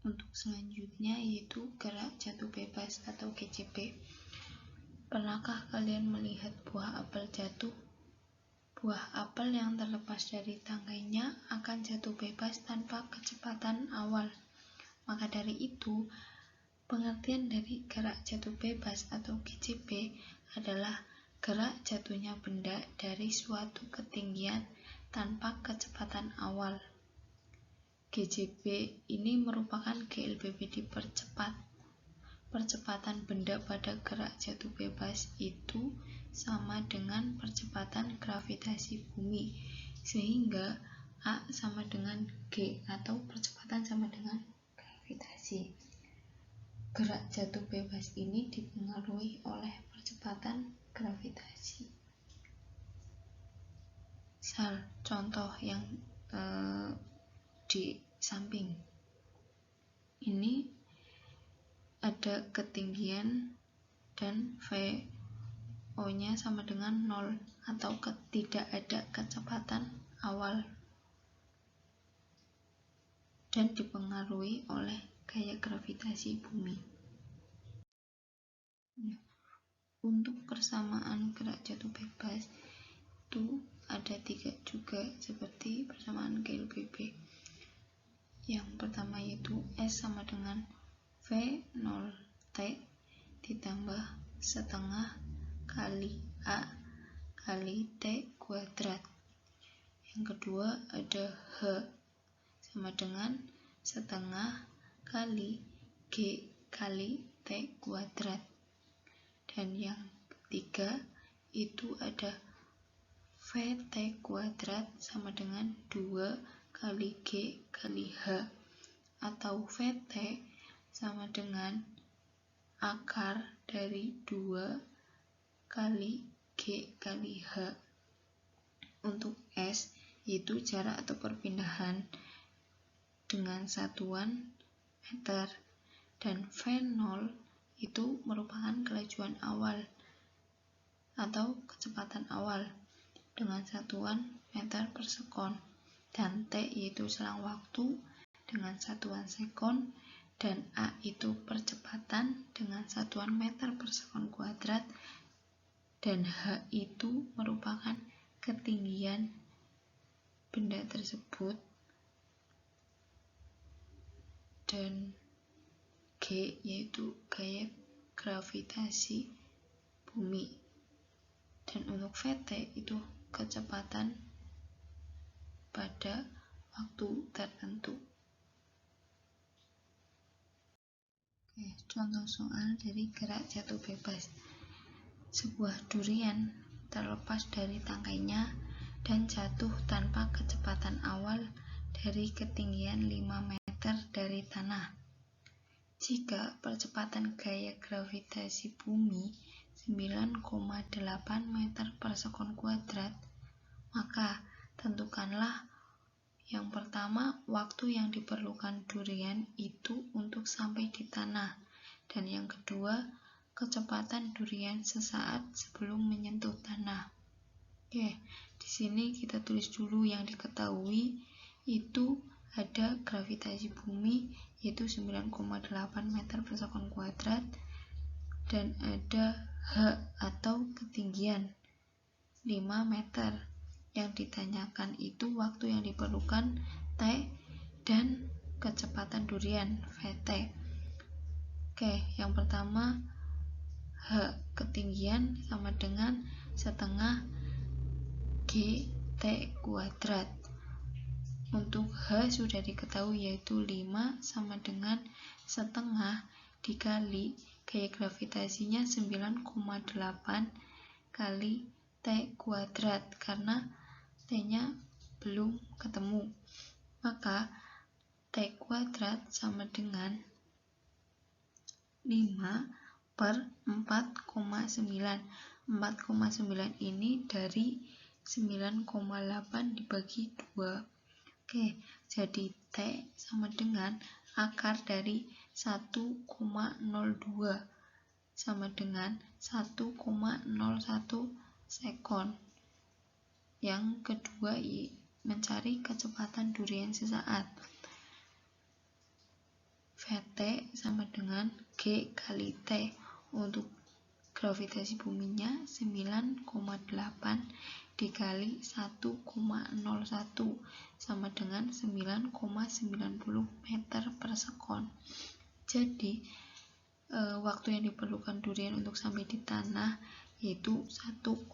Untuk selanjutnya yaitu gerak jatuh bebas atau GJB. Pernahkah kalian melihat buah apel jatuh? Buah apel yang terlepas dari tangkainya akan jatuh bebas tanpa kecepatan awal. Maka dari itu, pengertian dari gerak jatuh bebas atau GJB adalah gerak jatuhnya benda dari suatu ketinggian tanpa kecepatan awal. GJB ini merupakan GLBB dipercepat. Percepatan benda pada gerak jatuh bebas itu sama dengan percepatan gravitasi bumi, sehingga A sama dengan G atau percepatan sama dengan gravitasi. Gerak jatuh bebas ini dipengaruhi oleh percepatan gravitasi. Contoh yang di samping ini ada ketinggian dan VO-nya sama dengan 0 atau tidak ada kecepatan awal dan dipengaruhi oleh gaya gravitasi bumi. Untuk persamaan gerak jatuh bebas itu ada 3 juga seperti persamaan GLBB. Yang pertama yaitu S sama dengan V0T ditambah setengah kali A kali T kuadrat. Yang kedua ada H sama dengan setengah kali G kali T kuadrat. Dan yang ketiga itu ada VT kuadrat sama dengan 2 kali G kali H, atau VT sama dengan akar dari 2 kali G kali H. Untuk S yaitu jarak atau perpindahan dengan satuan meter, dan V0 itu merupakan kelajuan awal atau kecepatan awal dengan satuan meter per sekon, dan T yaitu selang waktu dengan satuan sekon, dan A itu percepatan dengan satuan meter per sekon kuadrat, dan H itu merupakan ketinggian benda tersebut, dan G yaitu gaya gravitasi bumi, dan untuk VT itu kecepatan pada waktu tertentu. Contoh soal dari gerak jatuh bebas. Sebuah durian terlepas dari tangkainya dan jatuh tanpa kecepatan awal dari ketinggian 5 meter dari tanah. Jika percepatan gaya gravitasi bumi 9,8 meter per sekon kuadrat, maka tentukanlah yang pertama waktu yang diperlukan durian itu untuk sampai di tanah, dan yang kedua kecepatan durian sesaat sebelum menyentuh tanah. Di sini kita tulis dulu yang diketahui itu ada gravitasi bumi yaitu 9,8 meter per sekon kuadrat, dan ada H atau ketinggian 5 meter. Yang ditanyakan itu waktu yang diperlukan T dan kecepatan durian VT. Yang pertama H ketinggian sama dengan setengah G T kuadrat. Untuk H sudah diketahui yaitu 5 sama dengan setengah dikali gaya gravitasinya 9,8 kali T kuadrat, karena T-nya belum ketemu. Maka T kuadrat sama dengan 5 per 4,9. 4,9 ini dari 9,8 dibagi 2. Jadi T sama dengan akar dari 1,02 sama dengan 1,01 sekon. Yang kedua mencari kecepatan durian sesaat. V Vt sama dengan G kali T. Untuk gravitasi buminya 9,8 dikali 1,01 sama dengan 9,90 meter per sekon. Jadi waktu yang diperlukan durian untuk sampai di tanah yaitu 1,01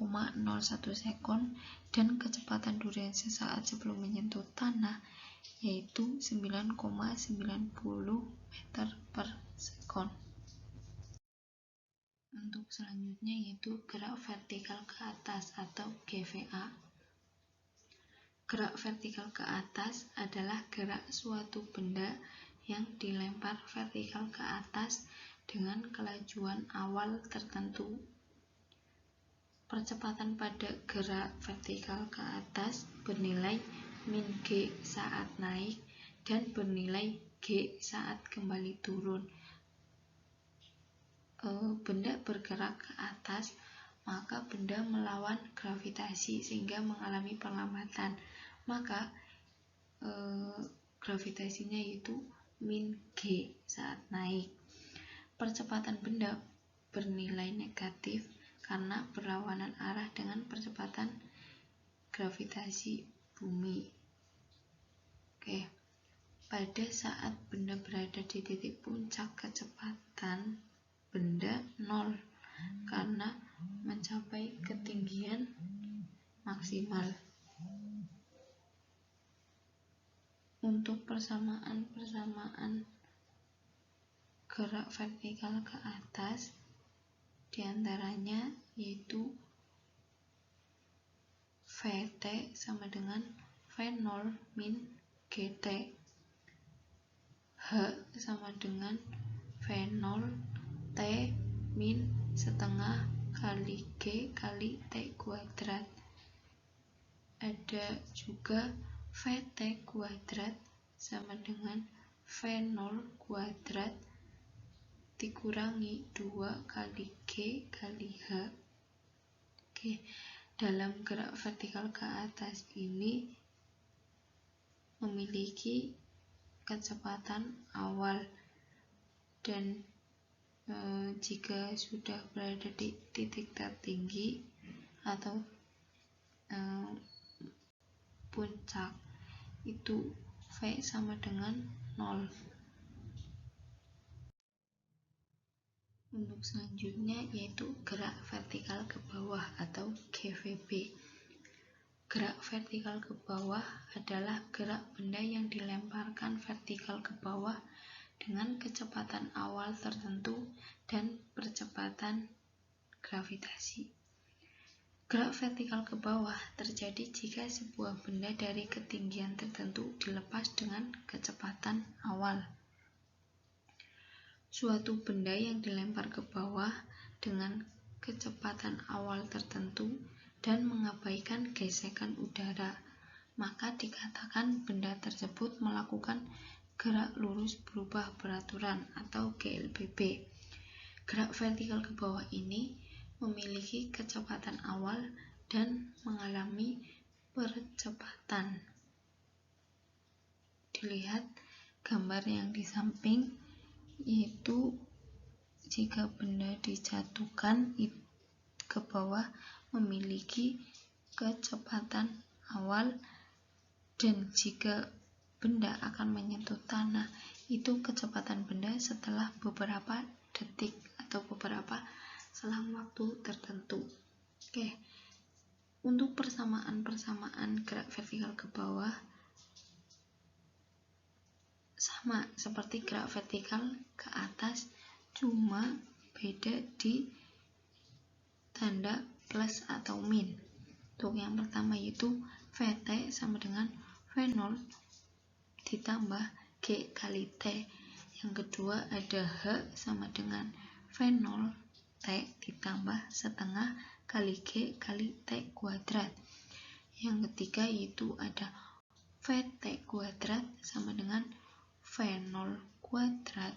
sekon, dan kecepatan durian sesaat sebelum menyentuh tanah yaitu 9,90 meter per sekon. Untuk selanjutnya yaitu gerak vertikal ke atas atau GVA. Gerak vertikal ke atas adalah gerak suatu benda yang dilempar vertikal ke atas dengan kelajuan awal tertentu. Percepatan pada gerak vertikal ke atas bernilai min G saat naik dan bernilai G saat kembali turun. Benda bergerak ke atas, maka benda melawan gravitasi sehingga mengalami perlambatan. Maka gravitasinya yaitu min G saat naik. Percepatan benda bernilai negatif karena berlawanan arah dengan percepatan gravitasi bumi. Pada saat benda berada di titik puncak, kecepatan benda 0 karena mencapai ketinggian maksimal. Untuk persamaan gerak vertikal ke atas diantaranya yaitu Vt sama dengan V0 min Gt, H sama dengan V0 T min setengah kali G kali T kuadrat. Ada juga Vt kuadrat sama dengan V0 kuadrat dikurangi 2 kali G kali H. Dalam gerak vertikal ke atas ini memiliki kecepatan awal, dan jika sudah berada di titik tertinggi atau puncak itu V sama dengan 0. Untuk selanjutnya yaitu gerak vertikal ke bawah atau GVB. Gerak vertikal ke bawah adalah gerak benda yang dilemparkan vertikal ke bawah dengan kecepatan awal tertentu dan percepatan gravitasi. Gerak vertikal ke bawah terjadi jika sebuah benda dari ketinggian tertentu dilepas dengan kecepatan awal. Suatu benda yang dilempar ke bawah dengan kecepatan awal tertentu dan mengabaikan gesekan udara, maka dikatakan benda tersebut melakukan gerak lurus berubah beraturan atau GLBB. Gerak vertikal ke bawah ini memiliki kecepatan awal dan mengalami percepatan. Dilihat gambar yang di samping, yaitu jika benda dijatuhkan ke bawah memiliki kecepatan awal, dan jika benda akan menyentuh tanah itu kecepatan benda setelah beberapa detik atau beberapa selang waktu tertentu. Untuk persamaan gerak vertikal ke bawah sama seperti gerak vertikal ke atas, cuma beda di tanda plus atau min. Untuk yang pertama yaitu Vt sama dengan V0 ditambah G kali T. Yang kedua ada H sama dengan V0 T ditambah setengah kali G kali T kuadrat. Yang ketiga yaitu ada Vt kuadrat sama dengan V0 kuadrat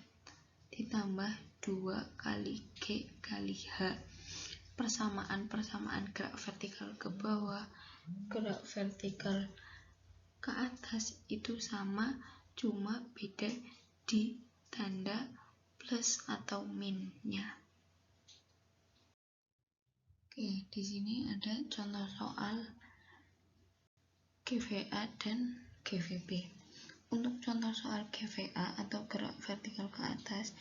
ditambah 2 kali G kali H. Persamaan gerak vertikal ke bawah, gerak vertikal ke atas itu sama, cuma beda di tanda plus atau minnya. Oke, di sini ada contoh soal GVA dan GVB. Untuk contoh soal GVA atau gerak vertikal ke atas,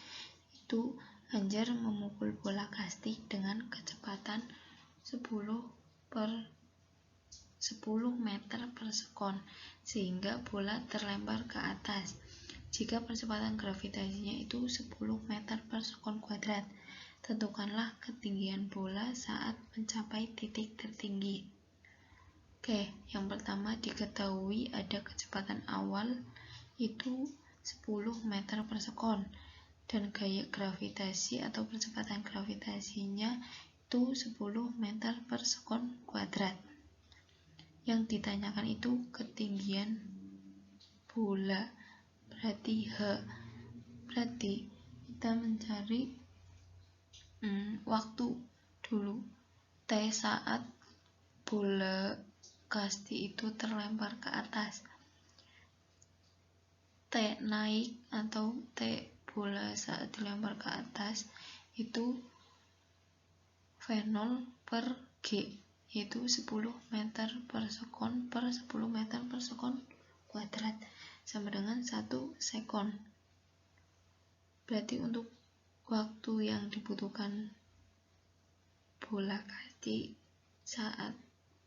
itu Anjar memukul bola kasti dengan kecepatan 10 meter per sekon, sehingga bola terlempar ke atas. Jika percepatan gravitasinya itu 10 meter per sekon kuadrat, tentukanlah ketinggian bola saat mencapai titik tertinggi. Oke, yang pertama diketahui ada kecepatan awal itu 10 meter per sekon, dan gaya gravitasi atau percepatan gravitasinya itu 10 meter per sekon kuadrat. Yang ditanyakan itu ketinggian bola, berarti H. Berarti kita mencari waktu dulu, T saat bola kasti itu terlempar ke atas, T naik atau T bola saat dilempar ke atas itu V0 per G, yaitu 10 meter per sekon per 10 meter per sekon kuadrat, sama dengan 1 sekon. Berarti untuk waktu yang dibutuhkan bola kasti saat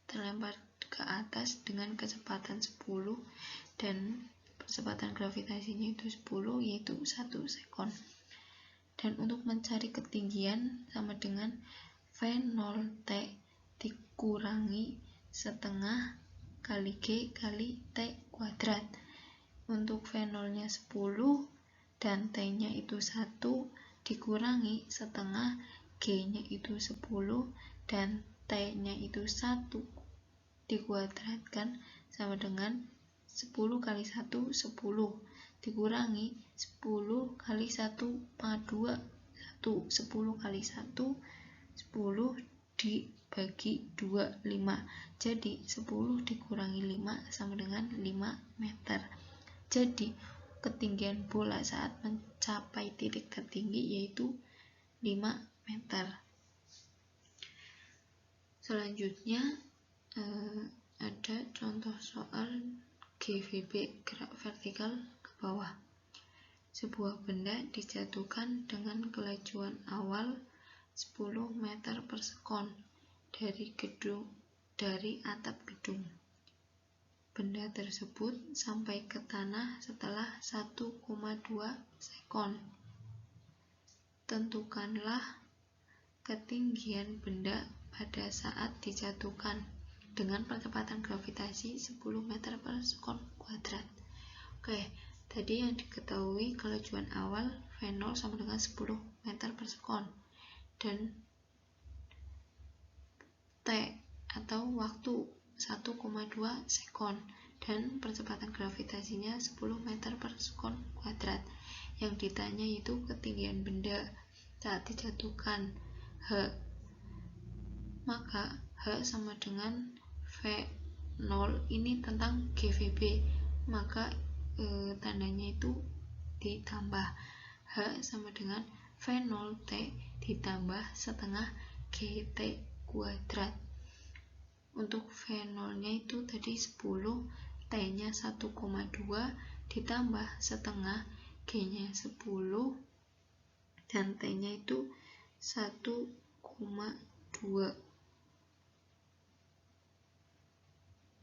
terlempar ke atas dengan kecepatan 10 dan percepatan gravitasinya itu 10, yaitu 1 sekon. Dan untuk mencari ketinggian sama dengan V0T dikurangi setengah kali G kali T kuadrat. Untuk V0 nya 10 dan T nya itu 1 dikurangi setengah, G nya itu 10 dan T nya itu 1 dikuadratkan sama dengan 10 kali 1 10 dikurangi 10 kali 1 pangkat 2 1, 10 kali 1 10 dibagi 2 5, jadi 10 dikurangi 5 sama dengan 5 meter. Jadi ketinggian bola saat mencapai titik tertinggi yaitu 5 meter. Selanjutnya ada contoh soal GVB, gerak vertikal ke bawah. Sebuah benda dijatuhkan dengan kelajuan awal 10 meter per sekon dari atap gedung. Benda tersebut sampai ke tanah setelah 1,2 sekon. Tentukanlah ketinggian benda pada saat dijatuhkan dengan percepatan gravitasi 10 meter per sekon kuadrat. Oke, tadi yang diketahui kelajuan awal V0 sama dengan 10 meter per sekon, dan T atau waktu 1,2 sekon, dan percepatan gravitasinya 10 meter per sekon kuadrat. Yang ditanya itu ketinggian benda saat dijatuhkan, H. Maka H sama dengan V0 ini tentang GVB, maka tandanya itu ditambah. H sama dengan V0T ditambah setengah GT kuadrat. Untuk V0 nya itu tadi 10, T nya 1,2 ditambah setengah, G nya 10 dan T nya itu 1,2.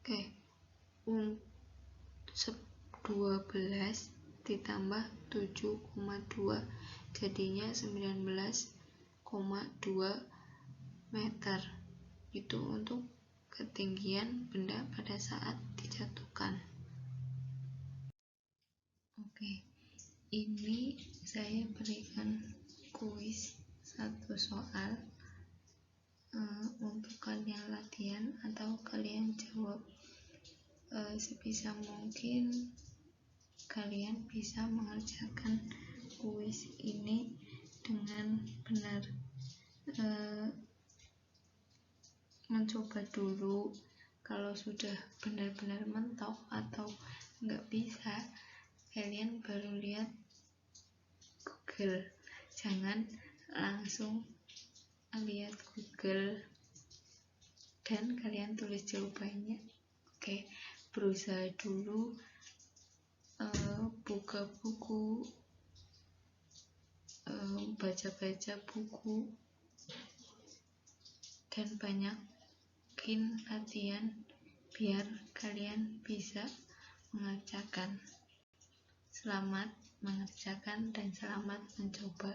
Oke, 12 ditambah 7,2 jadinya 19,2 meter. Itu untuk ketinggian benda pada saat dijatuhkan. Oke, ini saya berikan kuis satu soal untuk kalian latihan atau kalian jawab. Sebisa mungkin kalian bisa mengerjakan kuis ini dengan benar. Mencoba dulu, kalau sudah benar-benar mentok atau nggak bisa, kalian baru lihat Google, jangan langsung lihat Google dan kalian tulis jawabannya. Oke, berusaha dulu buka buku, baca-baca buku, dan banyakin latihan biar kalian bisa mengerjakan. Selamat mengerjakan dan selamat mencoba.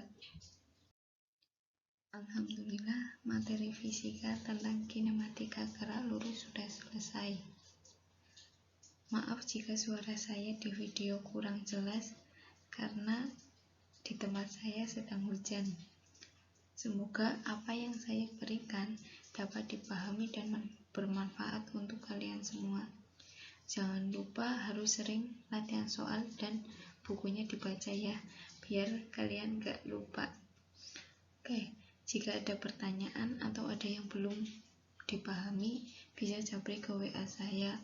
Alhamdulillah, materi fisika tentang kinematika gerak lurus sudah selesai. Maaf jika suara saya di video kurang jelas karena di tempat saya sedang hujan. Semoga apa yang saya berikan dapat dipahami dan bermanfaat untuk kalian semua. Jangan lupa harus sering latihan soal dan bukunya dibaca ya, biar kalian gak lupa. Oke, jika ada pertanyaan atau ada yang belum dipahami, bisa japri ke WA saya.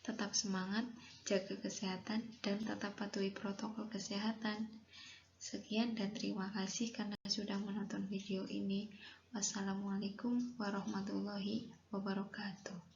Tetap semangat, jaga kesehatan, dan tetap patuhi protokol kesehatan. Sekian dan terima kasih karena sudah menonton video ini. Wassalamualaikum warahmatullahi wabarakatuh.